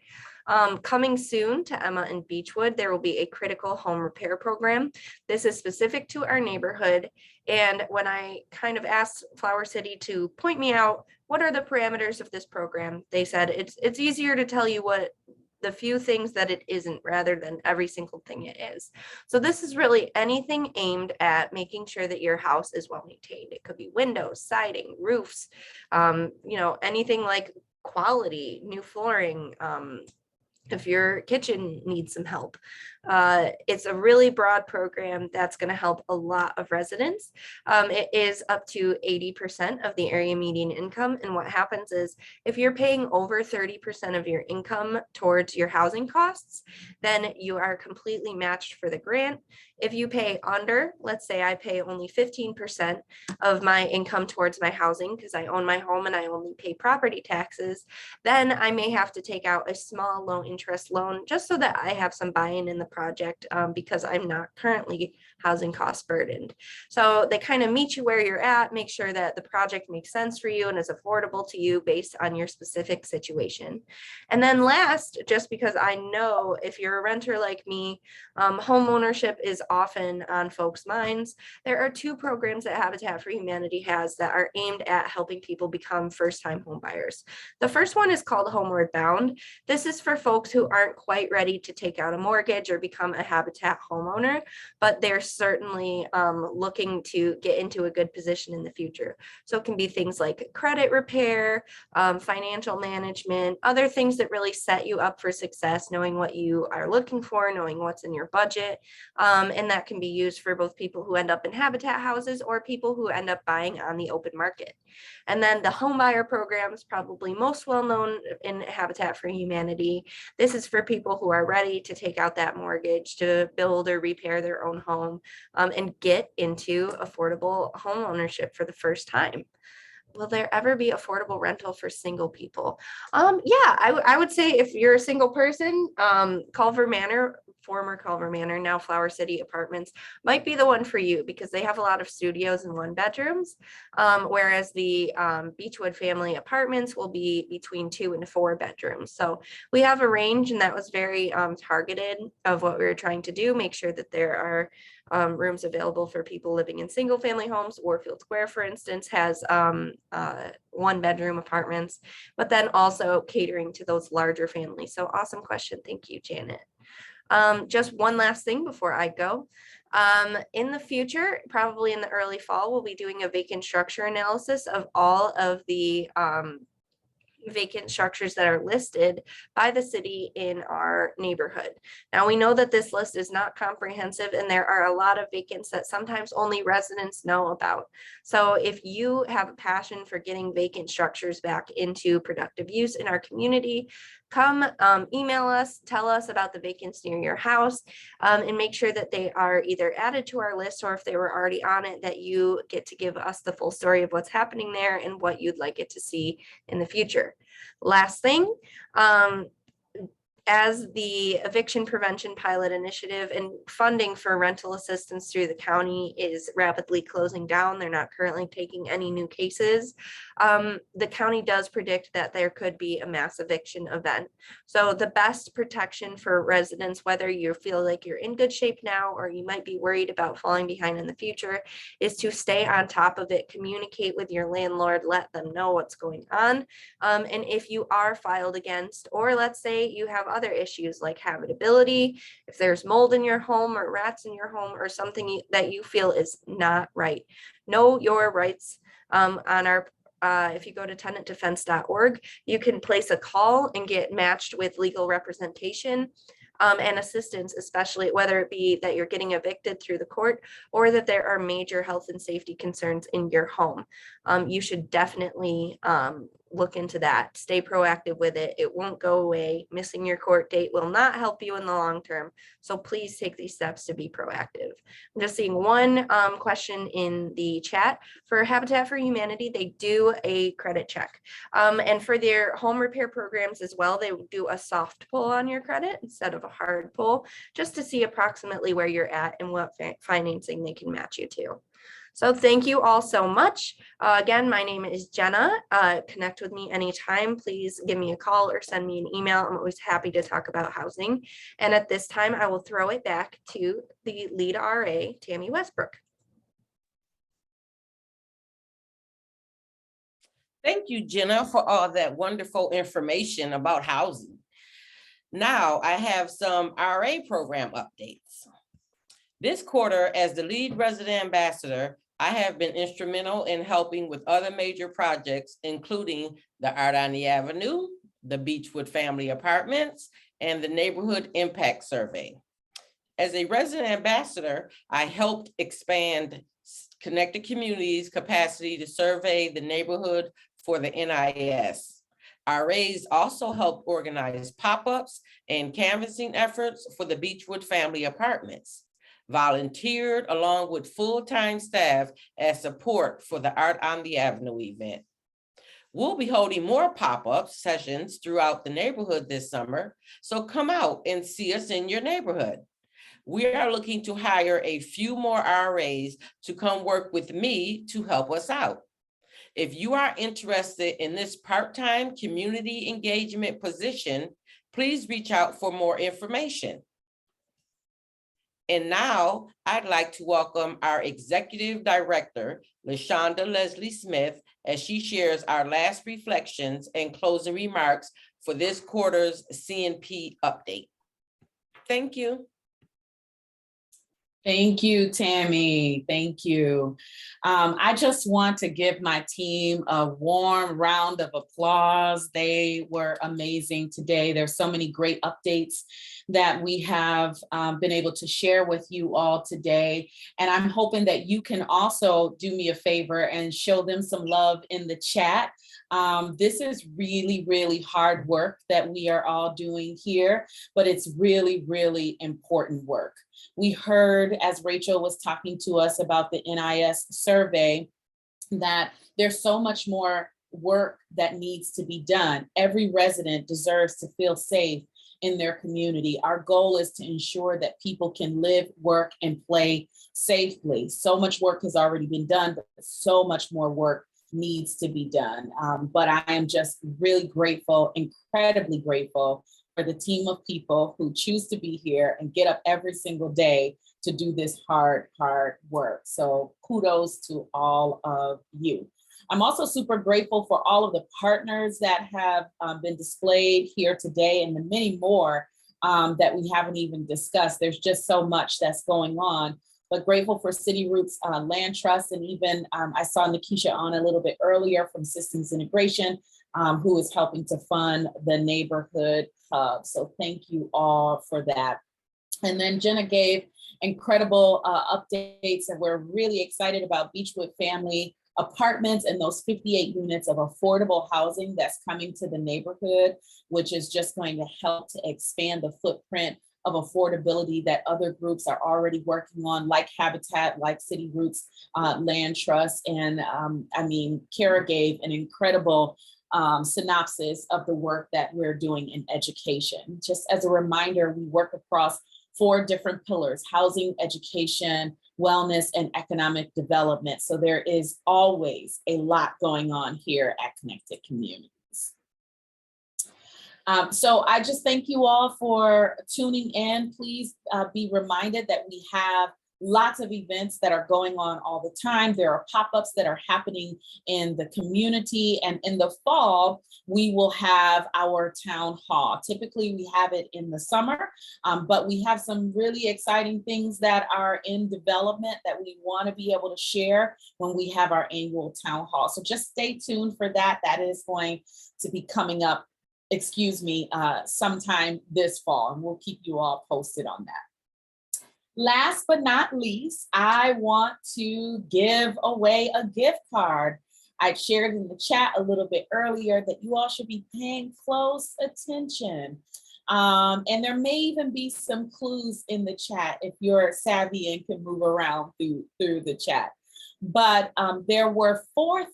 Coming soon to Emma and Beechwood, there will be a critical home repair program. This is specific to our neighborhood. And when I kind of asked Flower City to point me out, what are the parameters of this program? They said it's easier to tell you what the few things that it isn't rather than every single thing it is. So this is really anything aimed at making sure that your house is well maintained. It could be windows, siding, roofs, anything like quality, new flooring, if your kitchen needs some help. It's a really broad program that's going to help a lot of residents. It is up to 80% of the area median income. And what happens is if you're paying over 30% of your income towards your housing costs, then you are completely matched for the grant. If you pay under, let's say I pay only 15% of my income towards my housing because I own my home and I only pay property taxes, then I may have to take out a small low interest loan, just so that I have some buy-in in the project, because I'm not currently housing cost burdened. So they kind of meet you where you're at, make sure that the project makes sense for you and is affordable to you based on your specific situation. And then last, just because I know if you're a renter like me, home ownership is often on folks' minds, there are two programs that Habitat for Humanity has that are aimed at helping people become first-time home buyers. The first one is called Homeward Bound. This is for folks who aren't quite ready to take out a mortgage or become a Habitat homeowner, but they're certainly looking to get into a good position in the future. So it can be things like credit repair, financial management, other things that really set you up for success, knowing what you are looking for, knowing what's in your budget. And that can be used for both people who end up in Habitat houses or people who end up buying on the open market. And then the home buyer program is probably most well known in Habitat for Humanity. This is for people who are ready to take out that mortgage to build or repair their own home, and get into affordable home ownership for the first time. Will there ever be affordable rental for single people? Yeah, I would say if you're a single person, Culver Manor, former Culver Manor, now Flower City Apartments, might be the one for you because they have a lot of studios and 1-bedrooms, whereas the Beechwood family apartments will be between 2 and 4 bedrooms. So we have a range, and that was very targeted of what we were trying to do, make sure that there are rooms available for people living in single family homes. Warfield Square, for instance, has 1-bedroom apartments, but then also catering to those larger families. So awesome question. Thank you, Janet. Just one last thing before I go. In the future, probably in the early fall, we'll be doing a vacant structure analysis of all of the vacant structures that are listed by the city in our neighborhood. Now, we know that this list is not comprehensive, and there are a lot of vacants that sometimes only residents know about. So if you have a passion for getting vacant structures back into productive use in our community, come email us, tell us about the vacancies near your house, and make sure that they are either added to our list, or if they were already on it, that you get to give us the full story of what's happening there and what you'd like it to see in the future. Last thing, as the eviction prevention pilot initiative and funding for rental assistance through the county is rapidly closing down, they're not currently taking any new cases. The county does predict that there could be a mass eviction event. So the best protection for residents, whether you feel like you're in good shape now or you might be worried about falling behind in the future, is to stay on top of it, communicate with your landlord, let them know what's going on. And if you are filed against, or let's say you have other issues like habitability, if there's mold in your home or rats in your home or something that you feel is not right, know your rights. On our if you go to tenantdefense.org, you can place a call and get matched with legal representation and assistance, especially whether it be that you're getting evicted through the court or that there are major health and safety concerns in your home. You should definitely look into that. Stay proactive with it. It won't go away. Missing your court date will not help you in the long term. So please take these steps to be proactive. I'm just seeing one question in the chat. For Habitat for Humanity, they do a credit check. And for their home repair programs as well, they do a soft pull on your credit instead of a hard pull, just to see approximately where you're at and what financing they can match you to. So thank you all so much. Again, my name is Jenna. Connect with me anytime. Please give me a call or send me an email. I'm always happy to talk about housing. And at this time, I will throw it back to the lead RA, Tammy Westbrook. Thank you, Jenna, for all that wonderful information about housing. Now I have some RA program updates. This quarter, as the lead resident ambassador, I have been instrumental in helping with other major projects, including the Art on the Avenue, the Beechwood Family Apartments, and the Neighborhood Impact Survey. As a resident ambassador, I helped expand Connected Communities' capacity to survey the neighborhood for the NIS. RAs also helped organize pop-ups and canvassing efforts for the Beechwood Family Apartments, volunteered along with full-time staff as support for the Art on the Avenue event. We'll be holding more pop-up sessions throughout the neighborhood this summer, so come out and see us in your neighborhood. We are looking to hire a few more RAs to come work with me to help us out. If you are interested in this part-time community engagement position, please reach out for more information. And now I'd like to welcome our Executive Director, LaShonda Leslie Smith, as she shares our last reflections and closing remarks for this quarter's CNP update. Thank you. Thank you, Tammy. Thank you. I just want to give my team a warm round of applause. They were amazing today. There's so many great updates that we have been able to share with you all today. And I'm hoping that you can also do me a favor and show them some love in the chat. This is really, really hard work that we are all doing here, but it's really, really important work. We heard, as Rachel was talking to us about the NIS survey, that there's so much more work that needs to be done. Every resident deserves to feel safe in their community. Our goal is to ensure that people can live, work, and play safely. So much work has already been done, but so much more work needs to be done. But I am just really grateful, incredibly grateful for the team of people who choose to be here and get up every single day to do this hard work. So kudos to all of you. I'm also super grateful for all of the partners that have been displayed here today and the many more that we haven't even discussed. There's just so much that's going on, but grateful for City Roots Land Trust, and even I saw Nikisha on a little bit earlier from Systems Integration, who is helping to fund the neighborhood hub. So thank you all for that. And then Jenna gave incredible updates, and we're really excited about Beechwood Family Apartments and those 58 units of affordable housing that's coming to the neighborhood, which is just going to help to expand the footprint of affordability that other groups are already working on, like Habitat, like City Roots Land Trust. And I mean, Kara gave an incredible synopsis of the work that we're doing in education. Just as a reminder, we work across 4 different pillars: housing, education, wellness, and economic development. So there is always a lot going on here at Connected Communities. So I just thank you all for tuning in. Please be reminded that we have lots of events that are going on all the time. There are pop-ups that are happening in the community, and in the fall, we will have our town hall. Typically, we have it in the summer, but we have some really exciting things that are in development that we want to be able to share when we have our annual town hall. So just stay tuned for that. That is going to be coming up, sometime this fall, and we'll keep you all posted on that. Last but not least, I want to give away a gift card. I shared in the chat a little bit earlier that you all should be paying close attention. And there may even be some clues in the chat if you're savvy and can move around through the chat. But there were 4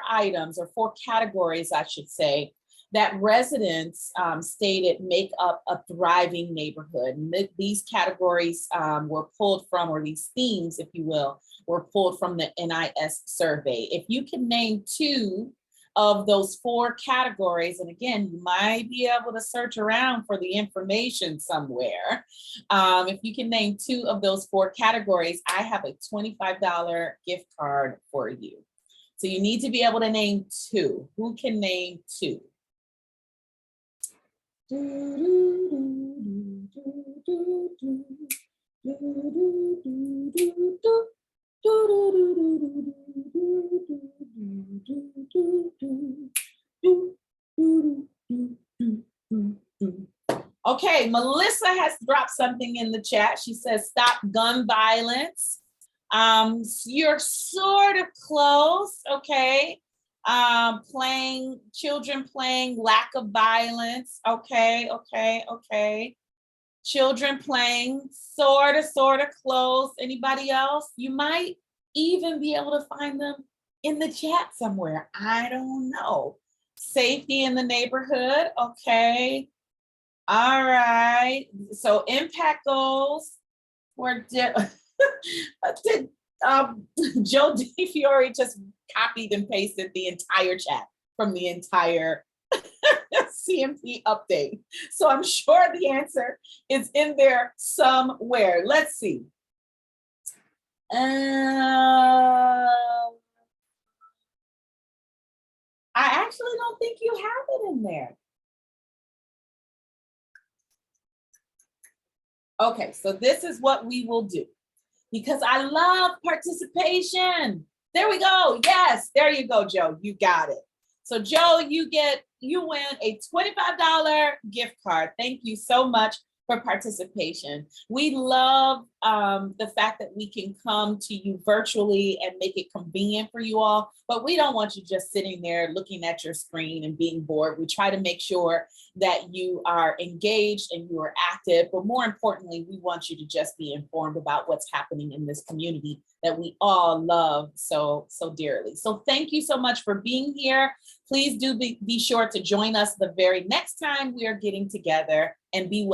items, or 4 categories, I should say, that residents stated make up a thriving neighborhood. And these categories were pulled from, or these themes, if you will, were pulled from the NIS survey. If you can name 2 of those 4 categories, and again, you might be able to search around for the information somewhere. If you can name 2 of those 4 categories, I have a $25 gift card for you. So you need to be able to name 2. Who can name 2? Okay, Melissa has dropped something in the chat. She says, stop gun violence. You're sort of close, okay. Children playing, lack of violence. Okay. Children playing, sort of close. Anybody else? You might even be able to find them in the chat somewhere. I don't know. Safety in the neighborhood. Okay. All right. So impact goals were did Joe DeFiore just copied and pasted the entire chat from the entire CMP update. So I'm sure the answer is in there somewhere. Let's see. I actually don't think you have it in there. Okay, so this is what we will do because I love participation. There we go. Yes, there you go, Joe. You got it. So Joe, you win a $25 gift card. Thank you so much for participation. We love the fact that we can come to you virtually and make it convenient for you all, but we don't want you just sitting there looking at your screen and being bored. We try to make sure that you are engaged and you are active, but more importantly, we want you to just be informed about what's happening in this community that we all love so dearly. So thank you so much for being here. Please do be sure to join us the very next time we are getting together, and be well.